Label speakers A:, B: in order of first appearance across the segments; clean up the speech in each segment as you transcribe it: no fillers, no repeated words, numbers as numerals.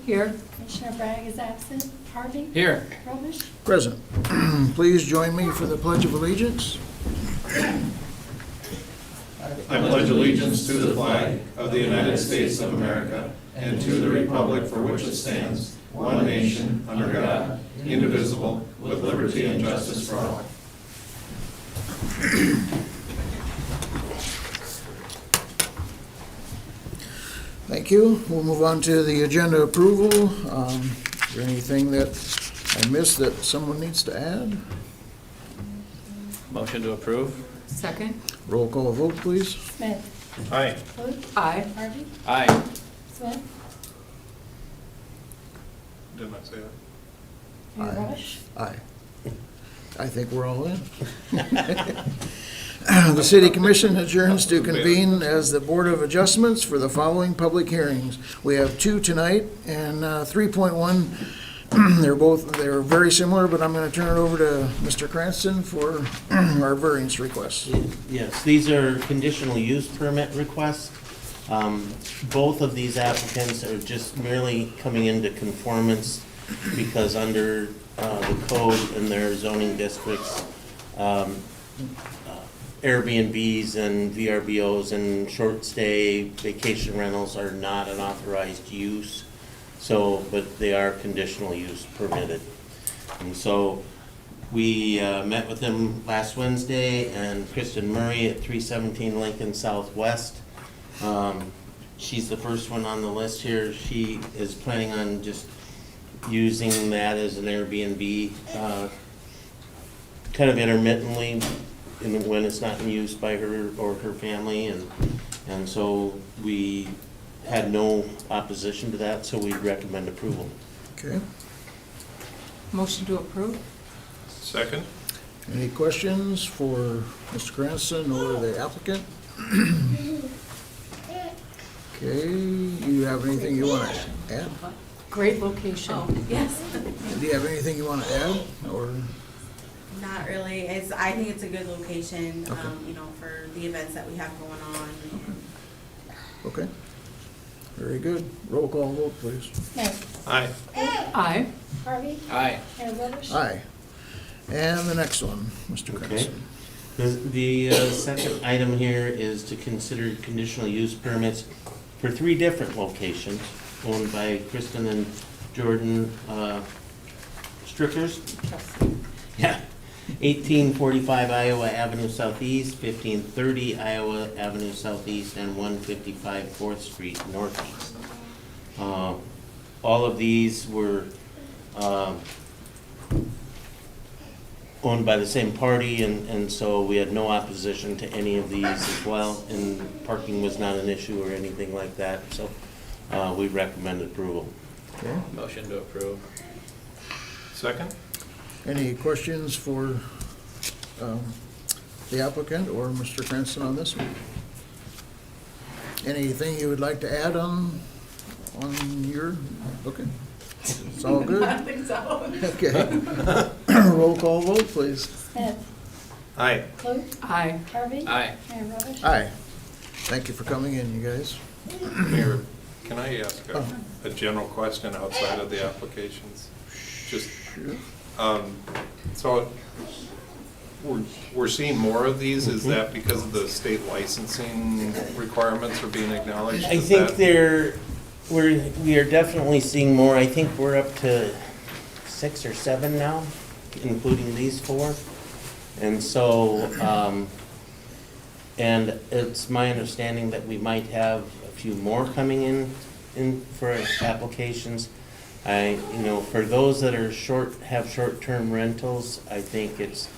A: Here.
B: Commissioner Bragg is absent. Harvey?
C: Here.
B: Robish?
D: Present. Please join me for the Pledge of Allegiance.
E: I pledge allegiance to the flag of the United States of America and to the republic for which it stands, one nation, under God, indivisible, with liberty and justice for all.
D: Thank you. We'll move on to the agenda approval. Is there anything that I missed that someone needs to add?
C: Motion to approve.
A: Second.
D: Roll call vote, please.
B: Smith?
E: Aye.
B: Clute?
A: Aye.
B: Harvey?
C: Aye.
B: Smith?
E: Didn't I say that?
B: Mayor
D: Aye.
B: Robish?
D: Aye. I think we're all in. The City Commission adjourns to convene as the Board of Adjustments for the following public hearings. We have two tonight, and 3.1, they're very similar, but I'm going to turn it over to Mr. Cranston for our variance requests.
F: Yes, these are conditional use permit requests. Both of these applicants are just merely coming into conformance because under the code in their zoning districts, Airbnbs and VRBOs and short stay vacation rentals are not an authorized use. So, but they are conditional use permitted. And so we met with them last Wednesday, and Kristen Murray at 317 Lincoln Southwest. She's the first one on the list here. She is planning on just using that as an Airbnb kind of intermittently when it's not in use by her or her family. And so we had no opposition to that, so we recommend approval.
D: Okay.
A: Motion to approve.
E: Second?
D: Any questions for Mr. Cranston or the applicant? Okay, you have anything you want to add?
A: Great location.
G: Yes.
D: Do you have anything you want to add, or?
G: Not really. I think it's a good location,
D: Okay.
G: for the events that we have going on.
D: Okay. Very good. Roll call vote, please.
B: Smith?
E: Aye.
A: Aye.
B: Harvey?
C: Aye.
B: Mayor Robish?
D: Aye. And the next one, Mr.
F: Okay.
D: Cranston.
F: The second item here is to consider conditional use permits for 3 different locations owned by Kristen and Jordan Strickers. Yeah. 1845 Iowa Avenue Southeast, 1530 Iowa Avenue Southeast, and 155 4th Street Northeast. All of these were owned by the same party, and so we had no opposition to any of these as well, and parking was not an issue or anything like that, so we recommend approval.
D: Okay.
C: Motion to approve.
E: Second?
D: Any questions for the applicant or Mr. Cranston on this one? Anything you would like to add on your, okay. It's all good?
G: I don't think so.
D: Okay. Roll call vote, please.
B: Smith?
E: Aye.
B: Clute?
A: Aye.
B: Harvey?
C: Aye.
B: Mayor Robish?
D: Aye. Thank you for coming in, you guys.
E: Mayor, can I ask a general question outside of the applications? Just, so we're seeing more of these. Is that because of the state licensing requirements are being acknowledged?
F: I
E: Is
F: think
E: that-
F: we are definitely seeing more. I think we're up to 6 or 7 now, including these 4. And so, and it's my understanding that we might have a few more coming in for applications. For those that are have short-term rentals, I think it's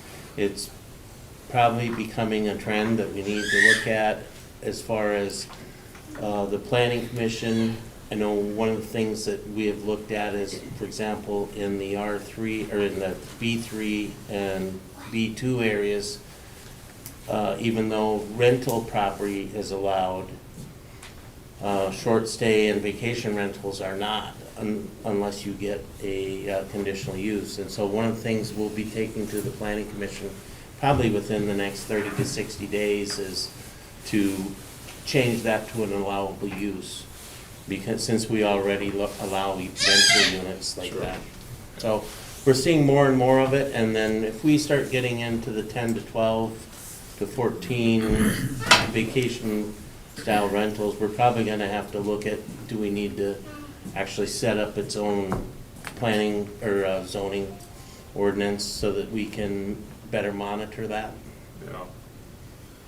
F: probably becoming a trend that we need to look at as far as the Planning Commission. I know one of the things that we have looked at is, for example, in the R3 or in the B3 and B2 areas, even though rental property is allowed, short stay and vacation rentals are not, unless you get a conditional use. And so one of the things we'll be taking to the Planning Commission probably within the next 30 to 60 days is to change that to an allowable use. because, since we already allow rental units like
E: Sure.
F: that. So we're seeing more and more of it, and then if we start getting into the 10 to 12 to 14 vacation style rentals, we're probably gonna have to look at, do we need to actually set up its own planning or zoning ordinance so that we can better monitor that?
E: Yeah.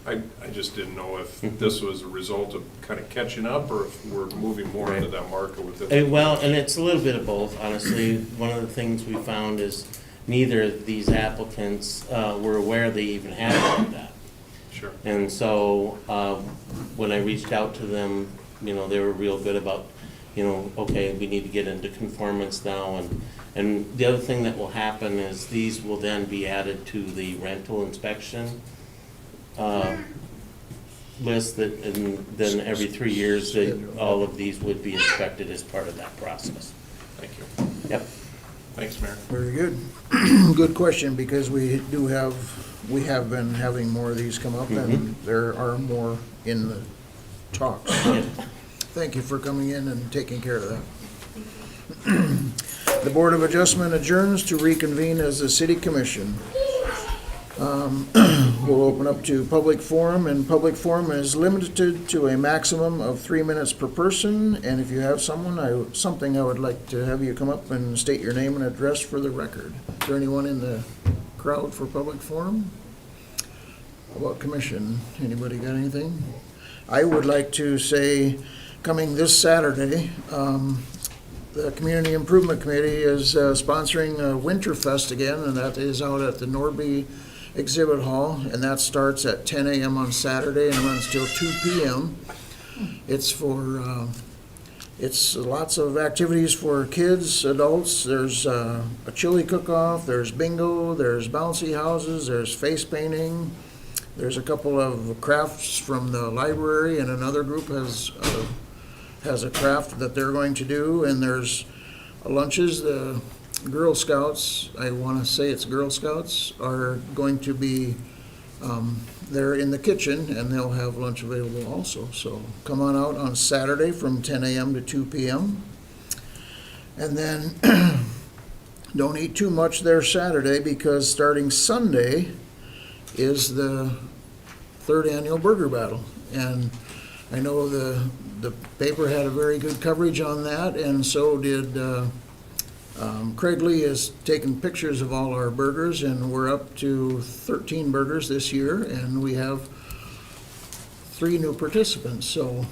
E: I just didn't know if this was a result of kind of catching up, or if we're moving more into that market with it.
F: Well, and it's a little bit of both, honestly. One of the things we found is neither of these applicants were aware they even had it like that.
E: Sure.
F: And so, when I reached out to them, you know, they were real good about, you know, okay, we need to get into conformance now, and the other thing that will happen is these will then be added to the rental inspection list, that, and then every 3 years, all of these would be inspected as part of that process.
E: Thank you.
F: Yep.
E: Thanks, Mayor.
D: Very good. Good question, because we have been having more of these come up, and there are more in the talks.
F: Yep.
D: Thank you for coming in and taking care of that. The Board of Adjustment adjourns to reconvene as the City Commission. We'll open up to public forum, and public forum is limited to a maximum of 3 minutes per person. And if you have something I would like to have you come up and state your name and address for the record. Is there anyone in the crowd for public forum? How about commission? Anybody got anything? I would like to say, coming this Saturday, the Community Improvement Committee is sponsoring Winterfest again, and that is out at the Norby Exhibit Hall, and that starts at 10 a.m. on Saturday and runs till 2 p.m. It's lots of activities for kids, adults. There's a chili cook-off, there's bingo, there's bouncy houses, there's face painting. There's a couple of crafts from the library, and another group has a craft that they're going to do, and there's lunches. The Girl Scouts, I want to say it's Girl Scouts, are going to be there in the kitchen, and they'll have lunch available also. So come on out on Saturday from 10 a.m. to 2 p.m. And then don't eat too much there Saturday, because starting Sunday is the 3rd annual Burger Battle. And I know the paper had a very good coverage on that, and so did Craig Lee has taken pictures of all our burgers, and we're up to 13 burgers this year, and we have 3 new participants. So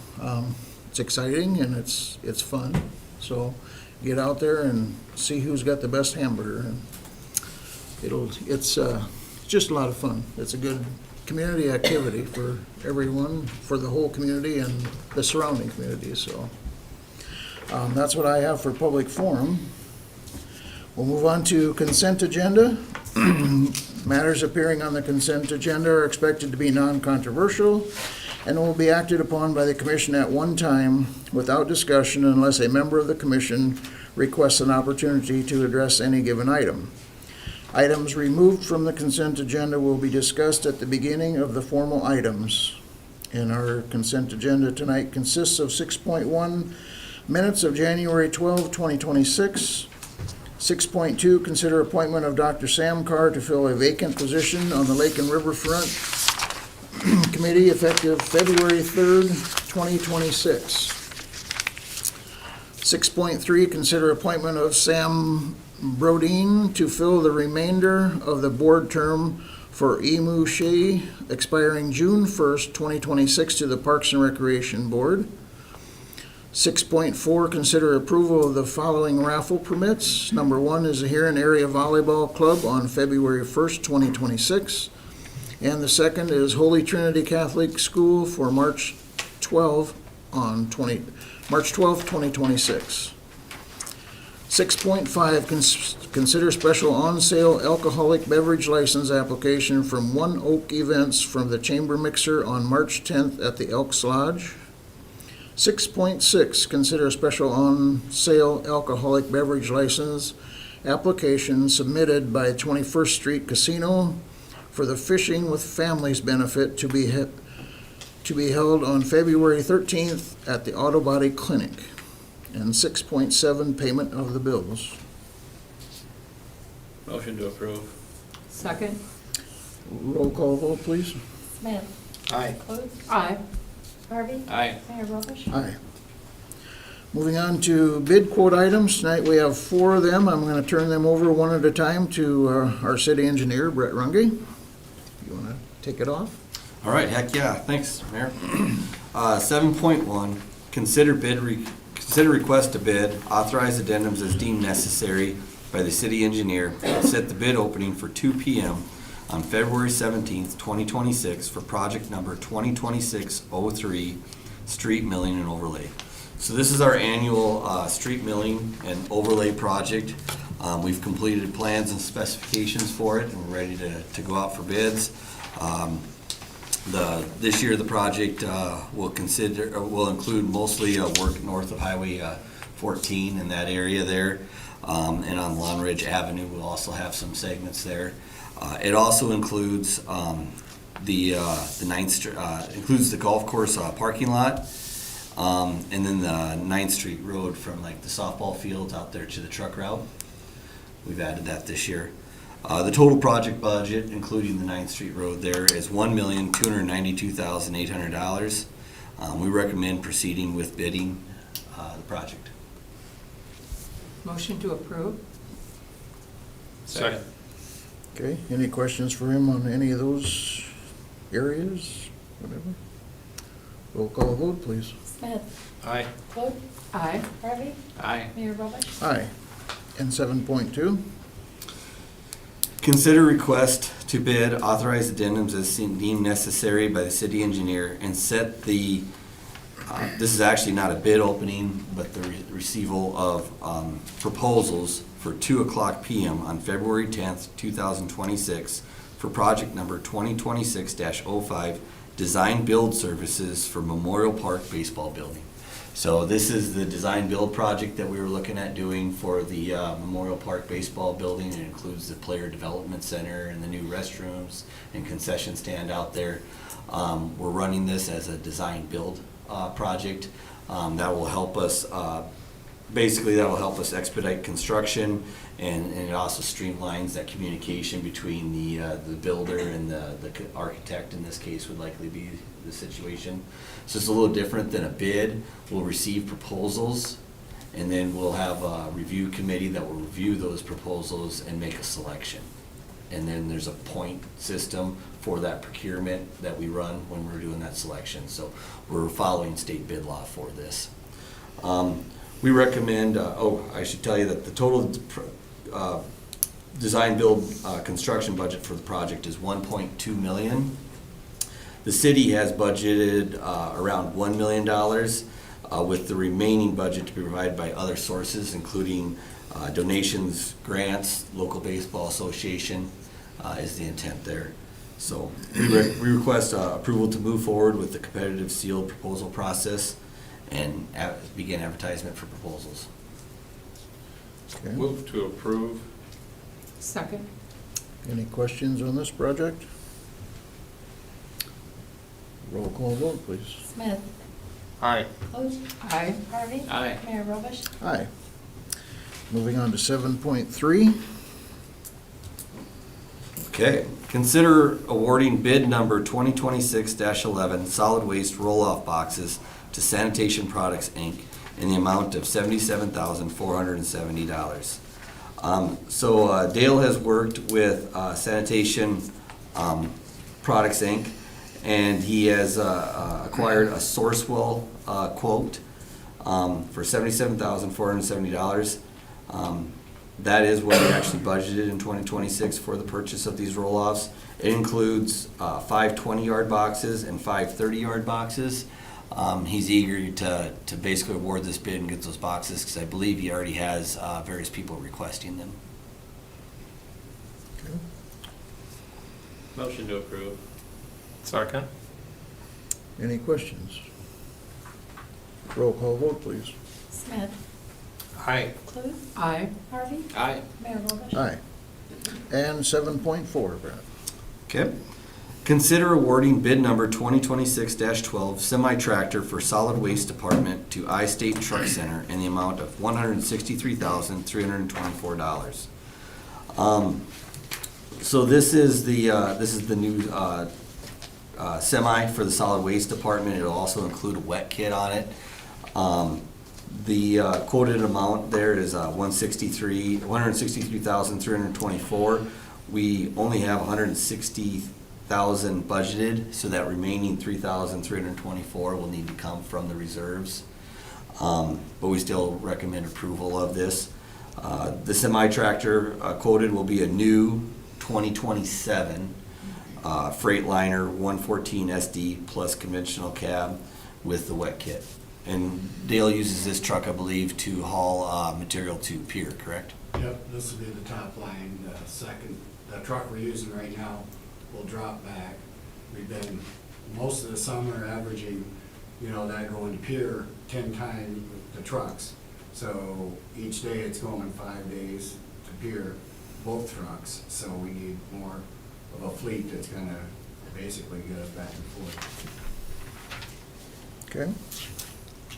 D: it's exciting, and it's fun. So get out there and see who's got the best hamburger. And it's just a lot of fun. It's a good community activity for everyone, for the whole community and the surrounding community. So that's what I have for public forum. We'll move on to consent agenda. Matters appearing on the consent agenda are expected to be non-controversial and will be acted upon by the commission at one time without discussion unless a member of the commission requests an opportunity to address any given item. Items removed from the consent agenda will be discussed at the beginning of the formal items. And our consent agenda tonight consists of 6.1, minutes of January 12, 2026. 6.2, consider appointment of Dr. Sam Carr to fill a vacant position on the Lake and Riverfront Committee effective February 3rd, 2026. 6.3, consider appointment of Sam Brodeen to fill the remainder of the board term for Emu Shea, expiring June 1st, 2026, to the Parks and Recreation Board. 6.4, consider approval of the following raffle permits. Number 1 is the Huron Area Volleyball Club on February 1st, 2026. And the second is Holy Trinity Catholic School for March 12th, 2026. 6.5, consider special on-sale alcoholic beverage license application from One Oak Events from the Chamber Mixer on March 10th at the Elks Lodge. 6.6, consider a special on-sale alcoholic beverage license application submitted by 21st Street Casino for the Fishing with Families benefit to to be held on February 13th at the Auto Body Clinic. And 6.7, payment of the bills.
E: Motion to approve.
A: Second.
D: Roll call vote, please.
B: Smith.
E: Aye.
B: Clute.
A: Aye.
B: Harvey.
E: Aye.
B: Mayor Robish.
D: Aye. Moving on to bid quote items. Tonight we have 4 of them. I'm going to turn them over one at a time to our city engineer, Brett Runge. You want to take it off?
C: All right, heck yeah, thanks, Mayor. 7.1, consider request to bid, authorize addendums as deemed necessary by the city engineer, and set the bid opening for 2 p.m. on February 17th, 2026 for project number 2026-03, street milling and overlay. So this is our annual street milling and overlay project. We've completed plans and specifications for it, and we're ready to go out for bids. This year, the project will include mostly work north of Highway 14 in that area there, and on Long Ridge Avenue, we'll also have some segments there. It also includes the 9th Street, includes the golf course parking lot, and then the 9th Street Road from like the softball fields out there to the truck route. We've added that this year. The total project budget, including the 9th Street Road there, is $1,292,800. We recommend proceeding with bidding the project.
A: Motion to approve.
E: Second.
D: Okay, any questions for him on any of those areas? Whatever. Roll call vote, please.
B: Smith.
E: Aye.
B: Clute.
A: Aye.
B: Harvey.
E: Aye.
B: Mayor Robish.
D: Aye. And 7.2,
C: Consider request to bid, authorize addendums as deemed necessary by the city engineer, and set the, this is actually not a bid opening, but the receival of proposals for 2:00 p.m. on February 10th, 2026 for project number 2026-05, design build services for Memorial Park Baseball Building. So this is the design build project that we were looking at doing for the Memorial Park Baseball Building. It includes the player development center and the new restrooms and concession stand out there. We're running this as a design build project. That will help us, basically that will help us expedite construction, and it also streamlines that communication between the builder and the architect. In this case would likely be the situation. So it's a little different than a bid. We'll receive proposals, and then we'll have a review committee that will review those proposals and make a selection. And then there's a point system for that procurement that we run when we're doing that selection. So we're following state bid law for this. We recommend, I should tell you that the total design build construction budget for the project is $1.2 million. The city has budgeted around $1 million, with the remaining budget to be provided by other sources, including donations, grants, local baseball association is the intent there. So we request approval to move forward with the competitive sealed proposal process and begin advertisement for proposals.
D: okay.
E: Move to approve.
A: Second.
D: Any questions on this project? Roll call vote, please.
B: Smith.
E: Aye.
B: Clute.
A: Aye.
B: Harvey.
E: Aye.
B: Mayor Robish.
D: Aye. Moving on to 7.3,
C: Okay, consider awarding bid number 2026-11 solid waste roll-off boxes to Sanitation Products, Inc. in the amount of $77,470. So Dale has worked with Sanitation Products, Inc., and he has acquired a Sourcewell quote for $77,470. That is what we actually budgeted in 2026 for the purchase of these roll-offs. It includes 5 20-yard boxes and 5 30-yard boxes. He's eager to basically award this bid and get those boxes, because I believe he already has various people requesting them.
D: okay.
E: Motion to approve. Second.
D: Any questions? Roll call vote, please.
B: Smith.
E: Aye.
B: Clute.
A: Aye.
B: Harvey.
E: Aye.
B: Mayor Robish.
D: Aye. And 7.4, Brett.
C: Okay. Consider awarding bid number 2026-12 semi-tractor for solid waste department to I-State Truck Center in the amount of $163,324. So this is the new semi for the solid waste department. It'll also include a wet kit on it. The quoted amount there is $163,324. We only have $160,000 budgeted, so that remaining $3,324 will need to come from the reserves. But we still recommend approval of this. The semi-tractor quoted will be a new 2027 Freightliner 114 SD plus conventional cab with the wet kit. And Dale uses this truck, I believe, to haul material to pier, correct?
H: Yep, this will be the top line. The truck we're using right now will drop back. We've been, most of the summer, averaging, that going to pier 10 times with the trucks. So each day it's going 5 days to pier, both trucks. So we need more of a fleet that's gonna basically get us back and forth.
D: Okay.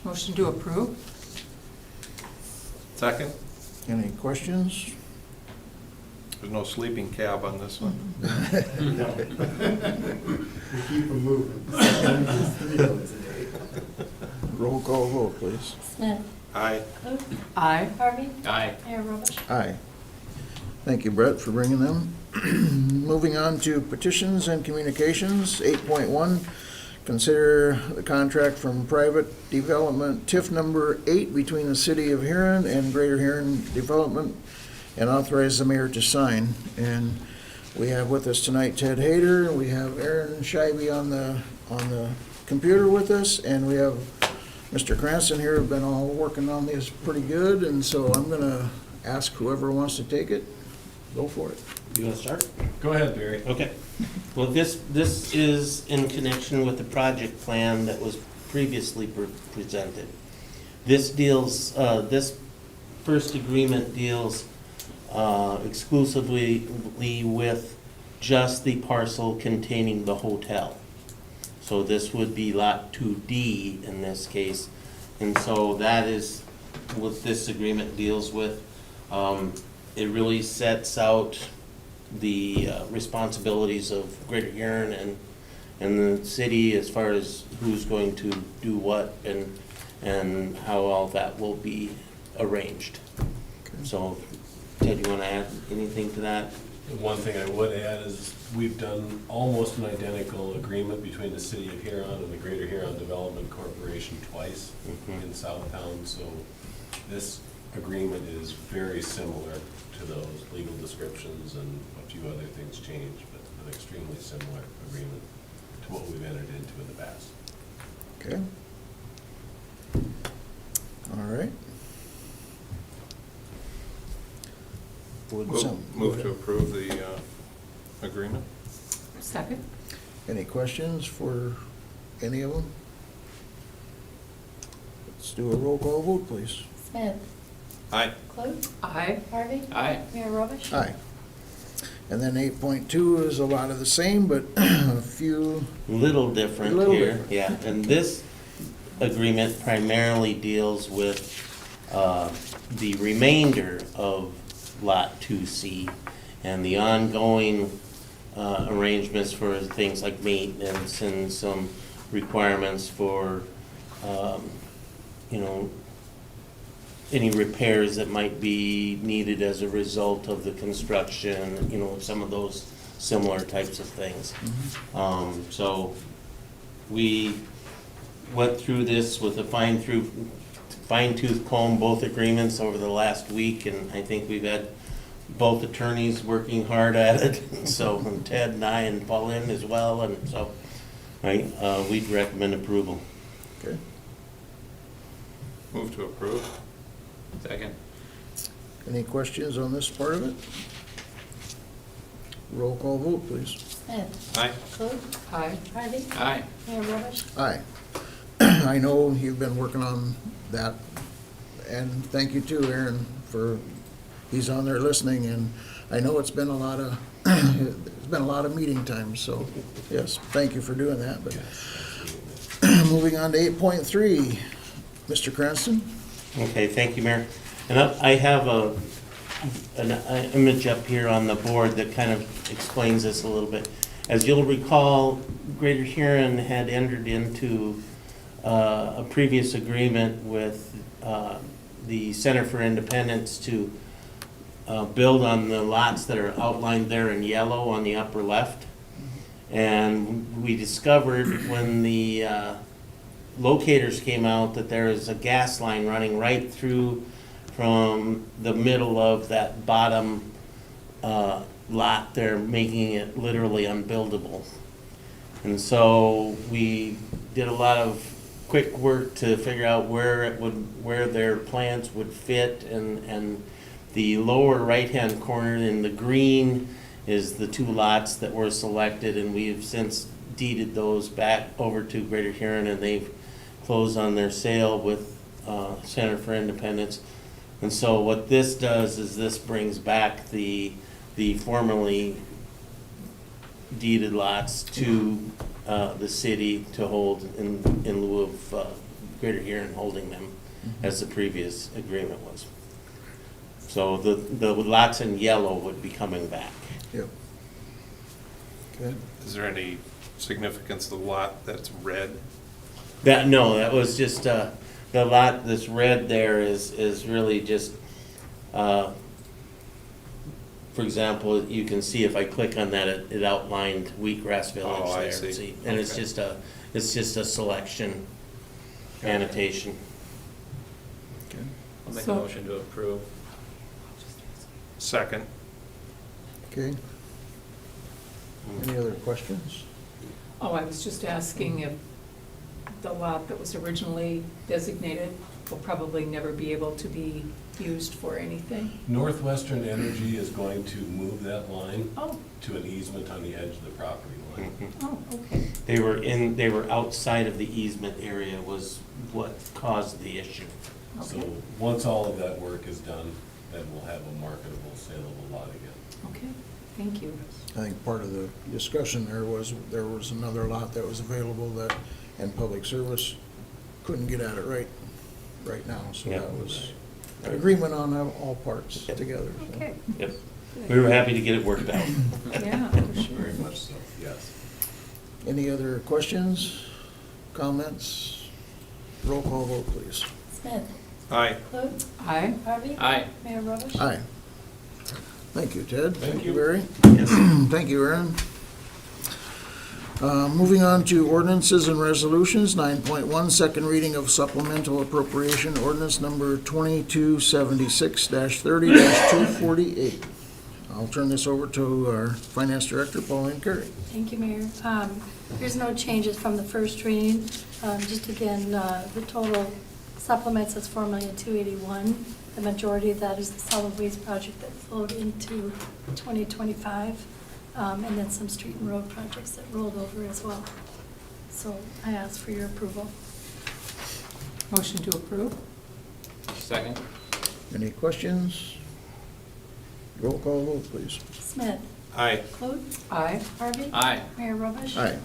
A: Motion to approve?
E: Second?
D: Any questions?
E: There's no sleeping cab on this one.
H: We keep them moving. 3 loads a day.
D: Roll call vote, please.
B: Smith.
E: Aye.
B: Luke.
A: Aye.
B: Harvey.
I: Aye.
B: Mayor Robish.
D: Aye. Thank you, Brett, for bringing them. Moving on to petitions and communications, 8.1. Consider the contract from private development TIF number 8 between the City of Huron and Greater Huron Development and authorize the mayor to sign. And we have with us tonight Ted Hayter, we have Aaron Scheibe on the computer with us, and we have Mr. Cranston here, have been all working on this pretty good, and so I'm gonna ask whoever wants to take it, go for it.
F: You want to start?
I: Go ahead, Barry.
F: Okay. Well, this is in connection with the project plan that was previously presented. This first agreement deals exclusively with just the parcel containing the hotel. So this would be Lot 2D in this case. And so that is what this agreement deals with. It really sets out the responsibilities of Greater Huron and the city as far as who's going to do what and how all that will be arranged. So, Ted, you want to add anything to that?
I: One thing I would add is we've done almost an identical agreement between the City of Huron and the Greater Huron Development Corporation twice in Southtown. So this agreement is very similar to those legal descriptions, and a few other things changed, but an extremely similar agreement to what we've entered into in the past.
D: Okay. All right.
E: Move to approve the agreement.
A: Second?
D: Any questions for any of them? Let's do a roll call vote, please.
B: Smith.
E: Aye.
B: Luke.
A: Aye.
B: Harvey.
I: Aye.
B: Mayor Robish.
D: Aye. And then 8.2 is a lot of the same, but a few,
F: Little different
D: Little
F: here.
D: different.
F: Yeah, and this agreement primarily deals with the remainder of Lot 2C and the ongoing arrangements for things like maintenance and some requirements for, any repairs that might be needed as a result of the construction, some of those similar types of things. So we went through this with a fine-tooth comb, both agreements over the last week, and I think we've had both attorneys working hard at it, so, and Ted and I and Pauline as well, and so, we'd recommend approval.
D: okay.
E: Move to approve.
I: Second.
D: Any questions on this part of it? Roll call vote, please.
B: Smith.
E: Aye.
B: Luke.
A: Aye.
B: Harvey.
I: Aye.
B: Mayor Robish.
D: Aye. I know you've been working on that, and thank you too, Aaron, for, he's on there listening, and I know it's been a lot of, it's been a lot of meeting times, so, yes, thank you for doing that, but. Moving on to 8.3, Mr. Cranston?
F: Okay, thank you, Mayor. And I have an image up here on the board that kind of explains this a little bit. As you'll recall, Greater Huron had entered into a previous agreement with the Center for Independence to build on the lots that are outlined there in yellow on the upper left. And we discovered when the locators came out that there is a gas line running right through from the middle of that bottom lot there, making it literally unbuildable. And so we did a lot of quick work to figure out where their plans would fit, and the lower right-hand corner in the green is the two lots that were selected, and we've since deeded those back over to Greater Huron, and they've closed on their sale with Center for Independence. And so what this does is this brings back the formerly deeded lots to the city to hold in lieu of Greater Huron holding them as the previous agreement was. So the lots in yellow would be coming back.
D: Yep. Okay.
E: Is there any significance to the lot that's red?
F: That was just, the lot that's red there is really just, for example, you can see if I click on that, it outlined Wheatgrass Village
E: Oh, I
F: there.
E: see.
F: And
E: Okay.
F: it's just a selection annotation.
J: I'll make a
A: So-
J: motion to approve.
E: Second.
D: Okay. Any other questions?
A: Oh, I was just asking if the lot that was originally designated will probably never be able to be used for anything.
I: Northwestern Energy is going to move that line
A: Oh,
I: to an easement on the edge of the property line.
A: oh, okay.
F: They were outside of the easement area was what caused the issue.
I: So
A: Okay.
I: once all of that work is done, then we'll have a marketable, saleable lot again.
A: Okay, thank you.
D: I think part of the discussion there was another lot that was available that, and public service couldn't get at it right now, so
F: Yeah.
D: that was an agreement on all parts together. so.
A: Okay,
F: Yep. We were happy to get it worked out.
A: yeah, for sure.
I: Very much so, yes.
D: Any other questions, comments? Roll call vote, please.
B: Smith.
E: Aye.
B: Clute.
A: Aye.
B: Harvey.
J: Aye.
B: Mayor Robish.
D: Aye. Thank you, Ted.
I: Thank you.
D: Barry.
F: Yes.
D: Thank you, Aaron. Moving on to ordinances and resolutions, 9.1, second reading of supplemental appropriation ordinance number 2276-30-248. I'll turn this over to our Finance Director, Pauline Curry.
B: Thank you, Mayor. There's no changes from the first reading. Just again, the total supplements is $4,281,000. The majority of that is the solid waste project that flowed into 2025, and then some street and road projects that rolled over as well. So I ask for your approval.
A: Motion to approve?
J: Second.
D: Any questions? Roll call vote, please.
B: Smith.
E: Aye.
B: Clute.
A: Aye.
B: Harvey.
J: Aye.
B: Mayor Robish.
D: Aye.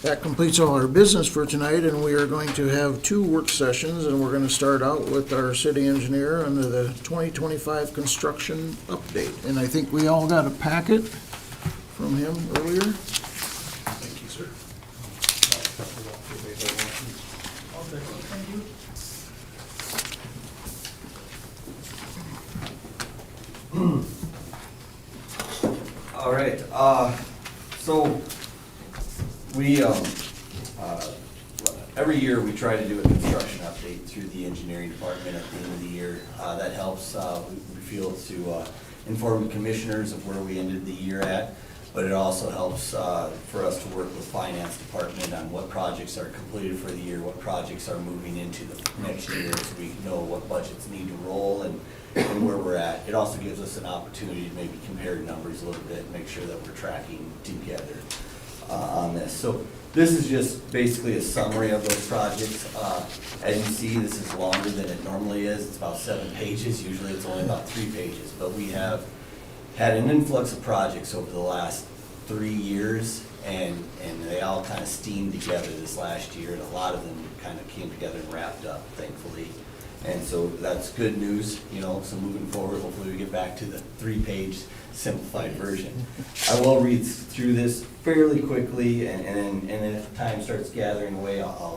D: That completes all our business for tonight, and we are going to have two work sessions, and we're going to start out with our city engineer under the 2025 construction update. And I think we all got a packet from him earlier.
E: Thank you, sir.
C: All right, so we, every year we try to do a construction update through the engineering department at the end of the year. That helps, we feel, to inform the commissioners of where we ended the year at, but it also helps for us to work with finance department on what projects are completed for the year, what projects are moving into the next year, so we know what budgets need to roll and where we're at. It also gives us an opportunity to maybe compare numbers a little bit and make sure that we're tracking together on this. So this is just basically a summary of those projects. As you see, this is longer than it normally is. It's about 7 pages. Usually it's only about 3 pages, but we have had an influx of projects over the last 3 years, and they all kind of steamed together this last year, and a lot of them kind of came together and wrapped up, thankfully. And so that's good news, you know, so moving forward, hopefully we get back to the 3-page simplified version. I will read through this fairly quickly, and if time starts gathering away, I'll